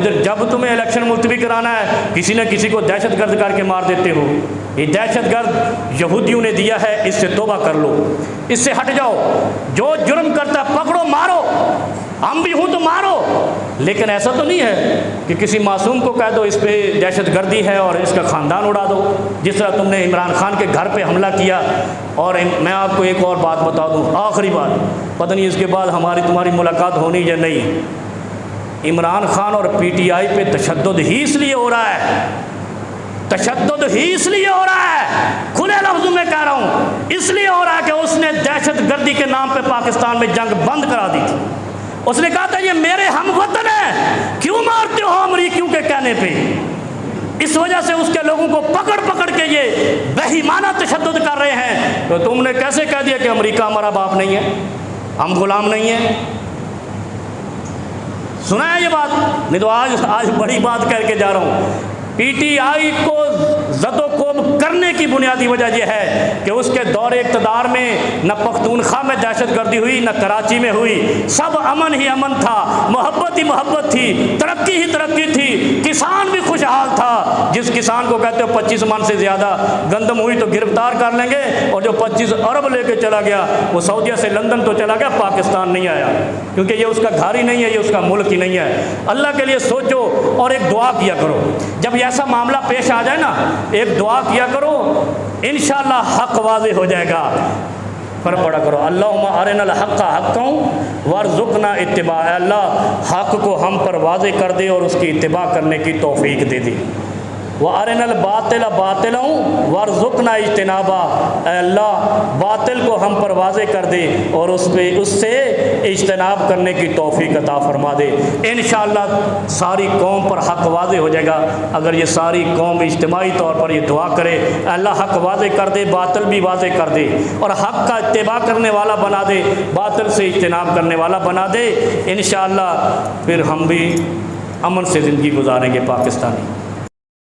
ادھر جب تمہیں الیکشن ملتوی کرانا ہے کسی نہ کسی کو دہشت گرد کر کے مار دیتے ہو۔ یہ دہشت گرد یہودیوں نے دیا ہے، اس سے توبہ کر لو، اس سے ہٹ جاؤ۔ جو جرم کرتا ہے پکڑو مارو، ہم بھی ہوں تو مارو، لیکن ایسا تو نہیں ہے کہ کسی معصوم کو کہہ دو اس پہ دہشت گردی ہے اور اس کا خاندان اڑا دو، جس طرح تم نے عمران خان کے گھر پہ حملہ کیا۔ اور میں آپ کو ایک اور بات بتا دوں، آخری بات، پتہ نہیں اس کے بعد تمہاری ملاقات ہونی یا نہیں۔ عمران خان اور پی ٹی آئی پہ تشدد ہی اس لیے ہو رہا ہے، تشدد ہی اس لیے ہو رہا ہے، کھلے لفظوں میں کہہ رہا ہوں، اس لیے ہو رہا ہے کہ اس نے دہشت گردی کے نام پہ پاکستان میں جنگ بند کرا دی تھی۔ اس نے کہا تھا یہ میرے ہم وطن ہیں، کیوں مارتے ہو امریکیوں کے کہنے پہ؟ اس وجہ سے اس کے لوگوں کو پکڑ پکڑ کے یہ بہیمانہ تشدد کر رہے ہیں۔ تو تم نے کیسے کہہ دیا کہ امریکہ ہمارا باپ نہیں ہے، ہم غلام نہیں ہیں؟ سنا ہے یہ بات؟ نہیں تو آج بڑی بات کر کے جا رہا ہوں۔ پی ٹی آئی کو زد و کوب کرنے کی بنیادی وجہ یہ ہے کہ اس کے دور اقتدار میں نہ پختونخوا میں دہشت گردی ہوئی، نہ کراچی میں ہوئی، سب امن ہی امن تھا، محبت ہی محبت تھی، ترقی ہی ترقی تھی، کسان بھی خوشحال تھا۔ جس کسان کو کہتے ہو 25 من سے زیادہ گندم ہوئی تو گرفتار کر لیں گے، اور جو 25 ارب لے کے چلا گیا وہ سعودیہ سے لندن تو چلا گیا، پاکستان نہیں آیا، کیونکہ یہ اس کا گھر ہی نہیں ہے، یہ اس کا ملک ہی نہیں ہے۔ اللہ کے لیے سوچو اور ایک دعا کیا کرو، جب ایسا معاملہ پیش آ جائے نا ایک دعا کیا کرو، انشاءاللہ حق واضح ہو جائے گا۔ پر پڑھا کرو اللہم ارنا الحق حقا وارزقنا اتباع، اے اللہ حق کو ہم پر واضح کر دے اور اس کی اتباع کرنے کی توفیق دے دے۔ وارنا الباطل باطلا وارزقنا اجتنابا، اے اللہ باطل کو ہم پر واضح کر دے اور اس سے اجتناب کرنے کی توفیق عطا فرما دے۔ انشاءاللہ ساری قوم پر حق واضح ہو جائے گا اگر یہ ساری قوم اجتماعی طور پر یہ دعا کرے، اے اللہ حق واضح کر دے، باطل بھی واضح کر دے، اور حق کا اتباع کرنے والا بنا دے، باطل سے اجتناب کرنے والا بنا دے۔ انشاءاللہ پھر ہم بھی امن سے زندگی گزاریں گے پاکستانی۔